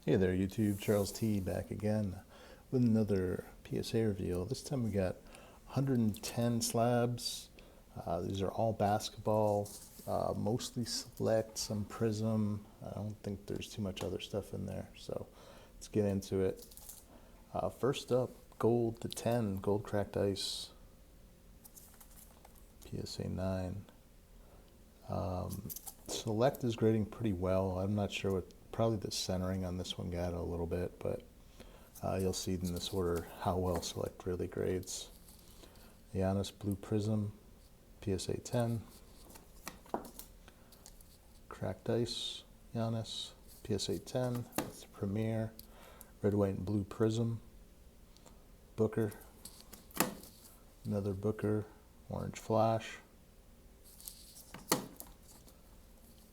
Hey there, YouTube. Charles T back again with another PSA reveal. This time we got 110 slabs. These are all basketball, mostly select, some prism. I don't think there's too much other stuff in there, so let's get into it. First up, gold to 10, gold cracked ice, PSA 9. Select is grading pretty well. I'm not sure what, probably the centering on this one got a little bit, but you'll see in this order how well Select really grades. Giannis Blue Prism, PSA 10. Cracked Ice, Giannis, PSA 10. That's the Premier. Red, White, and Blue Prism, Booker. Another Booker, Orange Flash.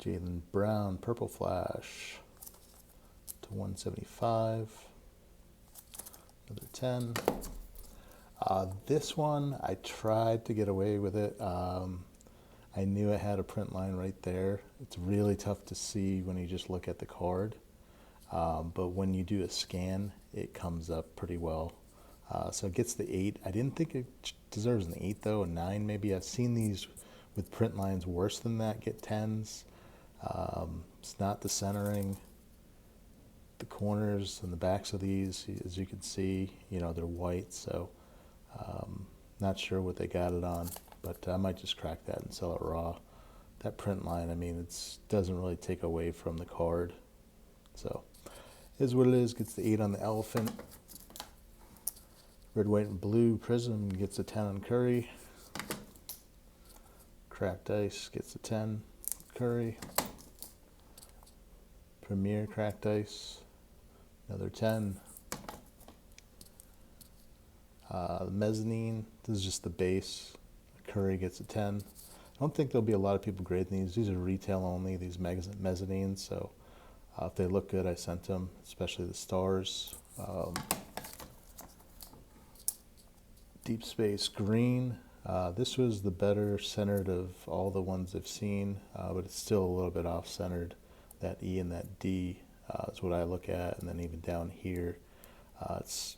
Jaylen Brown, Purple Flash to 175. Another 10. This one, I tried to get away with it. I knew it had a print line right there. It's really tough to see when you just look at the card. But when you do a scan, it comes up pretty well. So it gets the 8. I didn't think it deserves an 8 though, a 9 maybe. I've seen these with print lines worse than that get 10s. It's not the centering. The corners and the backs of these, as you can see, they're white, so not sure what they got it on, but I might just crack that and sell it raw. That print line, I mean, it doesn't really take away from the card. So, is what it is. Gets the 8 on the elephant. Red, White, and Blue Prism gets a 10 on Curry. Cracked Ice gets a 10. Curry. Premier Cracked Ice, another 10. Mezzanine, this is just the base. Curry gets a 10. I don't think there'll be a lot of people grading these. These are retail only, these mezzanines, so if they look good, I sent them, especially the stars. Deep Space Green. This was the better centered of all the ones I've seen, but it's still a little bit off-centered. That E and that D is what I look at, and then even down here, it's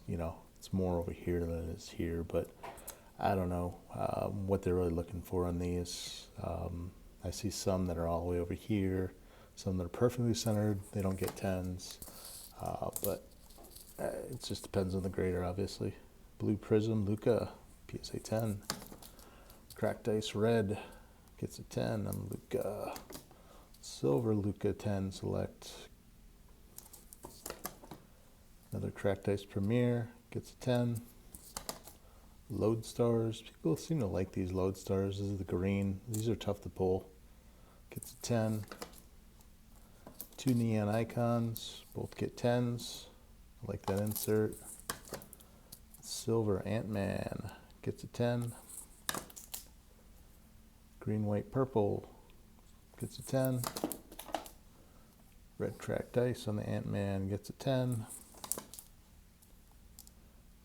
more over here than it is here. But I don't know what they're really looking for on these. I see some that are all the way over here, some that are perfectly centered. They don't get 10s, but it just depends on the grader, obviously. Blue Prism, Luka, PSA 10. Cracked Ice Red gets a 10 on Luka. Silver Luka 10 Select. Another Cracked Ice Premier gets a 10. Lodestars. People seem to like these Lodestars. This is the green. These are tough to pull. Gets a 10. 2 Neon Icons. Both get 10s. I like that insert. Silver Ant-Man gets a 10. Green, White, Purple gets a 10. Red Cracked Ice on the Ant-Man gets a 10.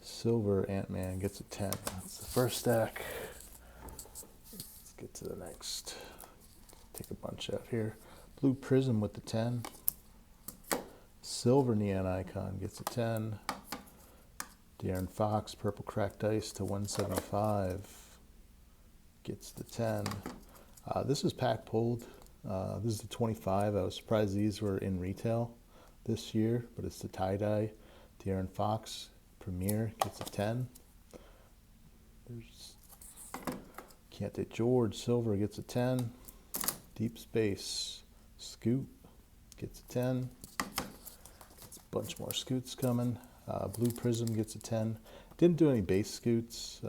Silver Ant-Man gets a 10. That's the first stack. Let's get to the next. Take a bunch out here. Blue Prism with the 10. Silver Neon Icon gets a 10. De'Aaron Fox, Purple Cracked Ice to 175. Gets the 10. This is pack pulled. This is the 25. I was surprised these were in retail this year, but it's the tie-dye. De'Aaron Fox, Premier, gets a 10. There's Keontae George, Silver gets a 10. Deep Space, Scoot gets a 10. It's a bunch more Scoots coming. Blue Prism gets a 10. Didn't do any base Scoots.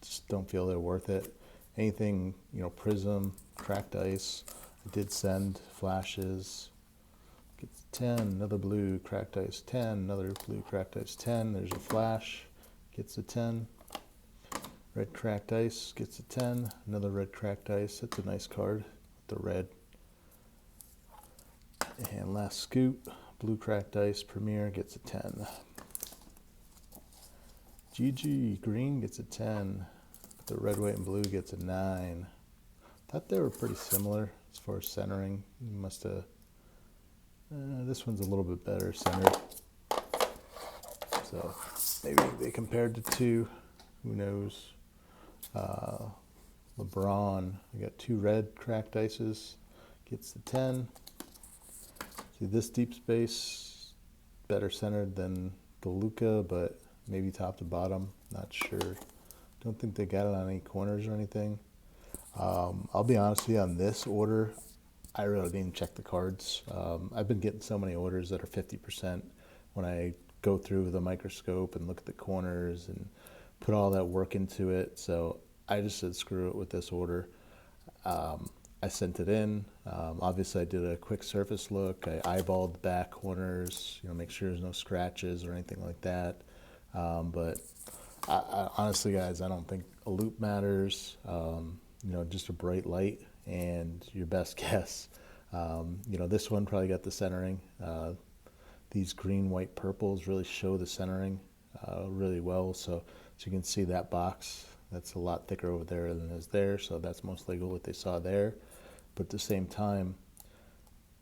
Just don't feel they're worth it. Anything, Prism, Cracked Ice. I did send flashes. Gets 10. Another Blue Cracked Ice 10. Another Blue Cracked Ice 10. There's a flash. Gets a 10. Red Cracked Ice gets a 10. Another Red Cracked Ice. That's a nice card. The red. And last Scoot. Blue Cracked Ice Premier gets a 10. GG Green gets a 10. The Red, White, and Blue gets a 9. Thought they were pretty similar as far as centering. You must have This one's a little bit better centered. So maybe they compared the two. Who knows? LeBron, I got 2 red cracked ices, gets the 10. See this deep space, better centered than the Luka, but maybe top to bottom, not sure. Don't think they got it on any corners or anything. I'll be honest with you, on this order, I really didn't check the cards. I've been getting so many orders that are 50% when I go through with a microscope and look at the corners and put all that work into it. So I just said screw it with this order. I sent it in. Obviously I did a quick surface look. I eyeballed the back corners, make sure there's no scratches or anything like that. But I, honestly, guys, I don't think a loop matters. Just a bright light and your best guess. This one probably got the centering. These green, white, purples really show the centering really well. So you can see that box. That's a lot thicker over there than is there. So that's most likely what they saw there. But at the same time,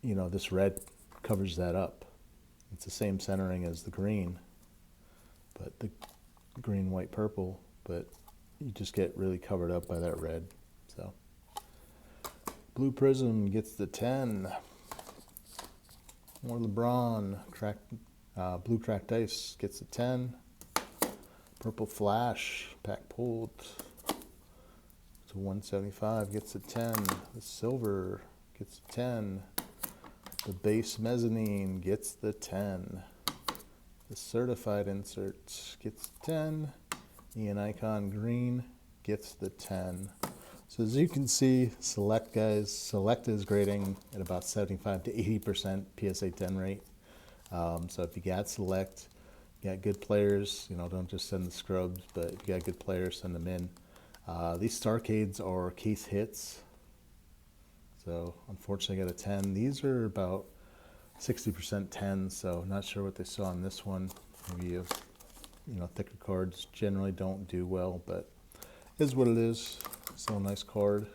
this red covers that up. It's the same centering as the green, but the green, white, purple, but you just get really covered up by that red. So Blue Prism gets the 10. More LeBron, blue cracked ice gets a 10. Purple Flash, pack pulled to 175, gets a 10. The silver gets a 10. The base mezzanine gets the 10. The certified insert gets 10. Ian Icon green gets the 10. So as you can see, Select guys, Select is grading at about 75 to 80% PSA 10 rate. So if you got Select, you got good players, don't just send the scrubs, but if you got good players, send them in. These Starcades are case hits. So unfortunately I got a 10. These are about 60% 10, so not sure what they saw on this one. Maybe thicker cards generally don't do well, but is what it is. Still a nice card.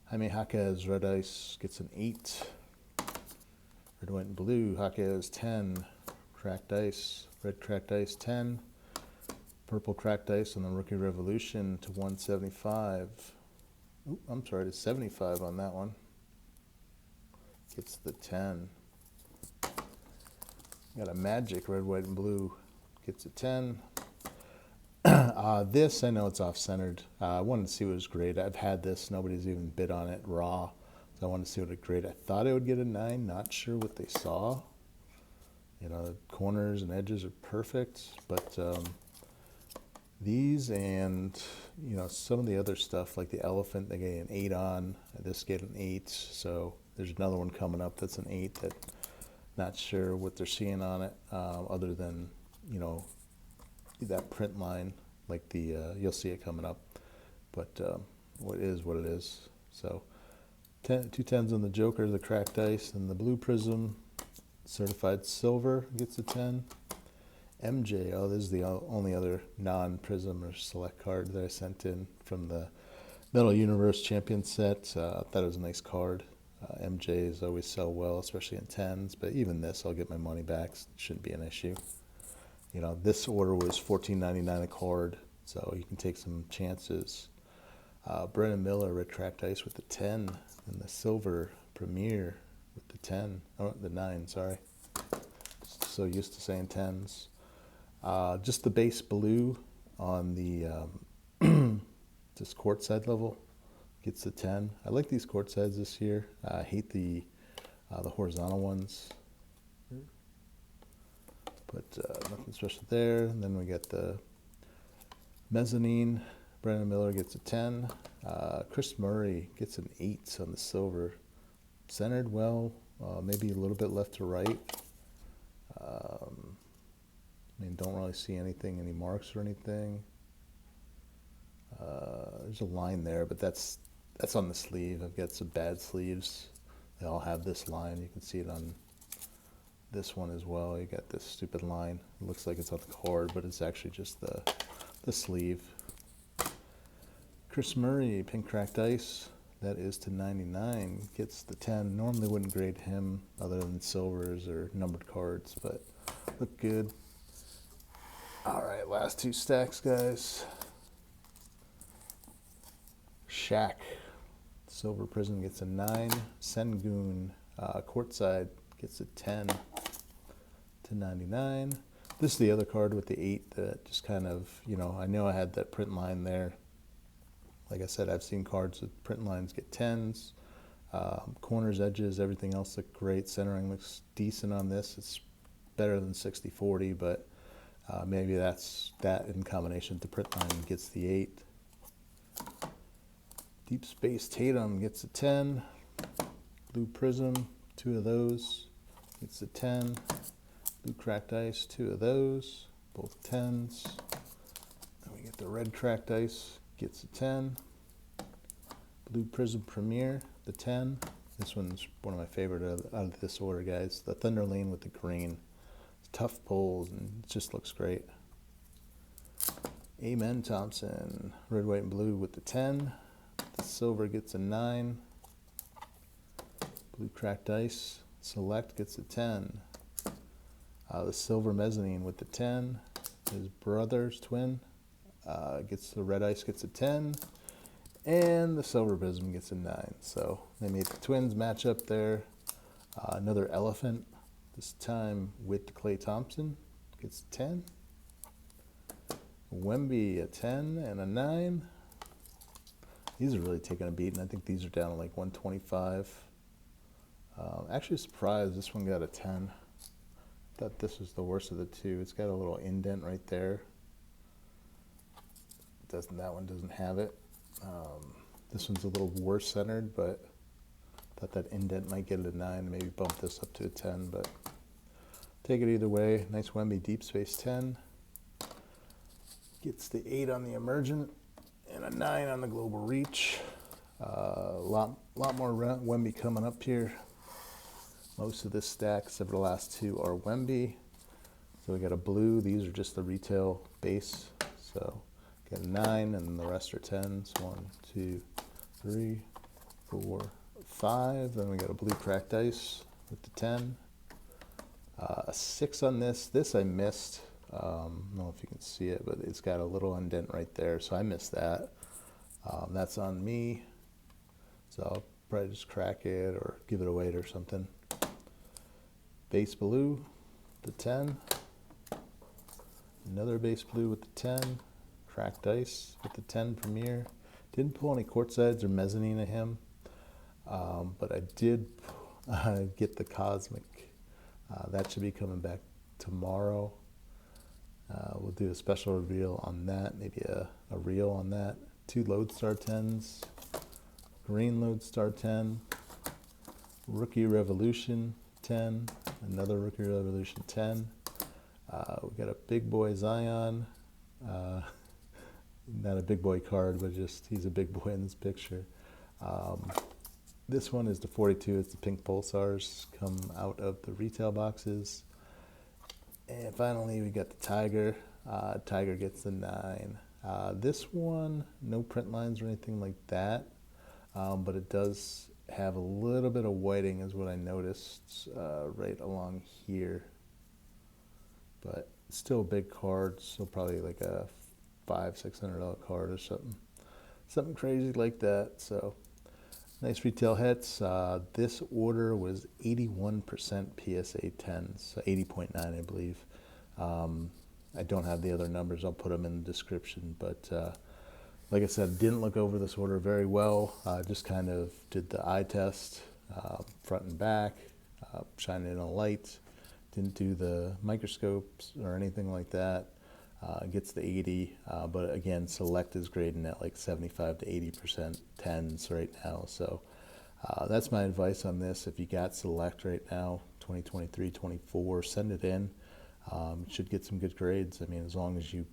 Jaime Jaquez, red ice, gets an 8. Red, white, and blue. Jaquez 10. Cracked ice, red cracked ice 10. Purple cracked ice on the Rookie Revolution to 175. Ooh, I'm sorry, to 75 on that one. Gets the 10. Got a Magic, red, white, and blue. Gets a 10. This, I know it's off-centered. I wanted to see what was great. I've had this. Nobody's even bid on it raw. So I wanted to see what it grade. I thought it would get a 9. Not sure what they saw. The corners and edges are perfect. But these and, some of the other stuff, like the elephant, they get an 8 on. This get an 8. So there's another one coming up that's an 8 that not sure what they're seeing on it other than, that print line, like the you'll see it coming up, but what is what it is. So 2 10s on the Joker, the cracked ice, and the Blue Prism certified silver gets a 10. MJ, this is the only other non-Prism or Select card that I sent in from the Metal Universe Champion set. Thought it was a nice card. MJs always sell well, especially in 10s, but even this I'll get my money back. Shouldn't be an issue. This order was $14.99 a card, so you can take some chances. Brennan Miller, red cracked ice with the 10, and the silver Premier with the 10. Oh, the 9, sorry. So used to saying 10s. Just the base blue on the this courtside level gets the 10. I like these courtsides this year. I hate the horizontal ones. But nothing special there. And then we get the mezzanine. Brandon Miller gets a 10. Chris Murray gets an 8 on the silver. Centered well, maybe a little bit left to right. Don't really see anything, any marks or anything. There's a line there, but that's on the sleeve. I've got some bad sleeves. They all have this line. You can see it on this one as well. You got this stupid line. It looks like it's on the card, but it's actually just the sleeve. Chris Murray, pink cracked ice. That is to 99. Gets the 10. Normally wouldn't grade him other than silvers or numbered cards, but look good. All right, last two stacks, guys. Shaq. Silver Prism gets a 9. Sengun courtside gets a 10 to 99. This is the other card with the 8 that just kind of, you know I had that print line there. Like I said, I've seen cards with print lines get 10s. Corners, edges, everything else look great. Centering looks decent on this. It's better than 60-40, but maybe that's that in combination with the print line gets the 8. Deep Space Tatum gets a 10. Blue Prism, 2 of those, gets a 10. Blue Cracked Ice, 2 of those, both 10s. Then we get the Red Cracked Ice, gets a 10. Blue Prism Premier, the 10. This one's one of my favorite out of this order, guys. The Thunder Lane with the green. It's tough pulls, and it just looks great. Amen Thompson, red, white, and blue with the 10. The silver gets a 9. Blue Cracked Ice Select gets a 10. The silver mezzanine with the 10. His brother's twin gets the red ice, gets a 10. And the silver prism gets a 9. So they made the twins match up there. Another elephant, this time with Klay Thompson, gets a 10. Wemby, a 10 and a 9. These are really taking a beating. I think these are down to like 125. Actually surprised this one got a 10. Thought this was the worst of the two. It's got a little indent right there. That one doesn't have it. This one's a little worse centered, but thought that indent might get it a 9. Maybe bump this up to a 10, but take it either way. Nice Wemby Deep Space 10. Gets the 8 on the Emergent and a 9 on the Global Reach. Lot more Wemby coming up here. Most of this stack, except for the last two, are Wemby. So we got a blue. These are just the retail base. So got a 9, and the rest are 10s. 1, 2, 3, 4, 5. Then we got a blue Cracked Ice with the 10. A 6 on this. This I missed. I don't know if you can see it, but it's got a little indent right there, so I missed that. That's on me. So I'll probably just crack it or give it away or something. Base blue, the 10. Another base blue with the 10. Cracked Ice with the 10 Premier. Didn't pull any courtsides or mezzanine of him, but I did get the Cosmic. That should be coming back tomorrow. We'll do a special reveal on that, maybe a reel on that. 2 Lodestar 10s, green Lodestar 10, Rookie Revolution 10, another Rookie Revolution 10. We got a big boy Zion, not a big boy card, but just he's a big boy in this picture. This one is the 42. It's the pink pulsars come out of the retail boxes. And finally, we got the Tiger. Tiger gets the 9. This one, no print lines or anything like that, but it does have a little bit of whiting is what I noticed right along here. But it's still a big card, so probably like a $500-600 card or something crazy like that. So nice retail hits. This order was 81% PSA 10s, so 80.9 I believe. I don't have the other numbers. I'll put them in the description. But like I said, didn't look over this order very well. Just kind of did the eye test, front and back, shining in a light. Didn't do the microscopes or anything like that. Gets the 80, but again, Select is grading at like 75 to 80% 10s right now. So that's my advice on this. If you got Select right now, 2023, 24, send it in. Should get some good grades. I mean, as long as you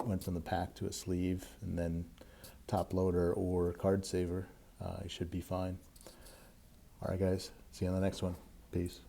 went from the pack to a sleeve and then top loader or card saver, you should be fine. All right, guys. See you on the next one. Peace.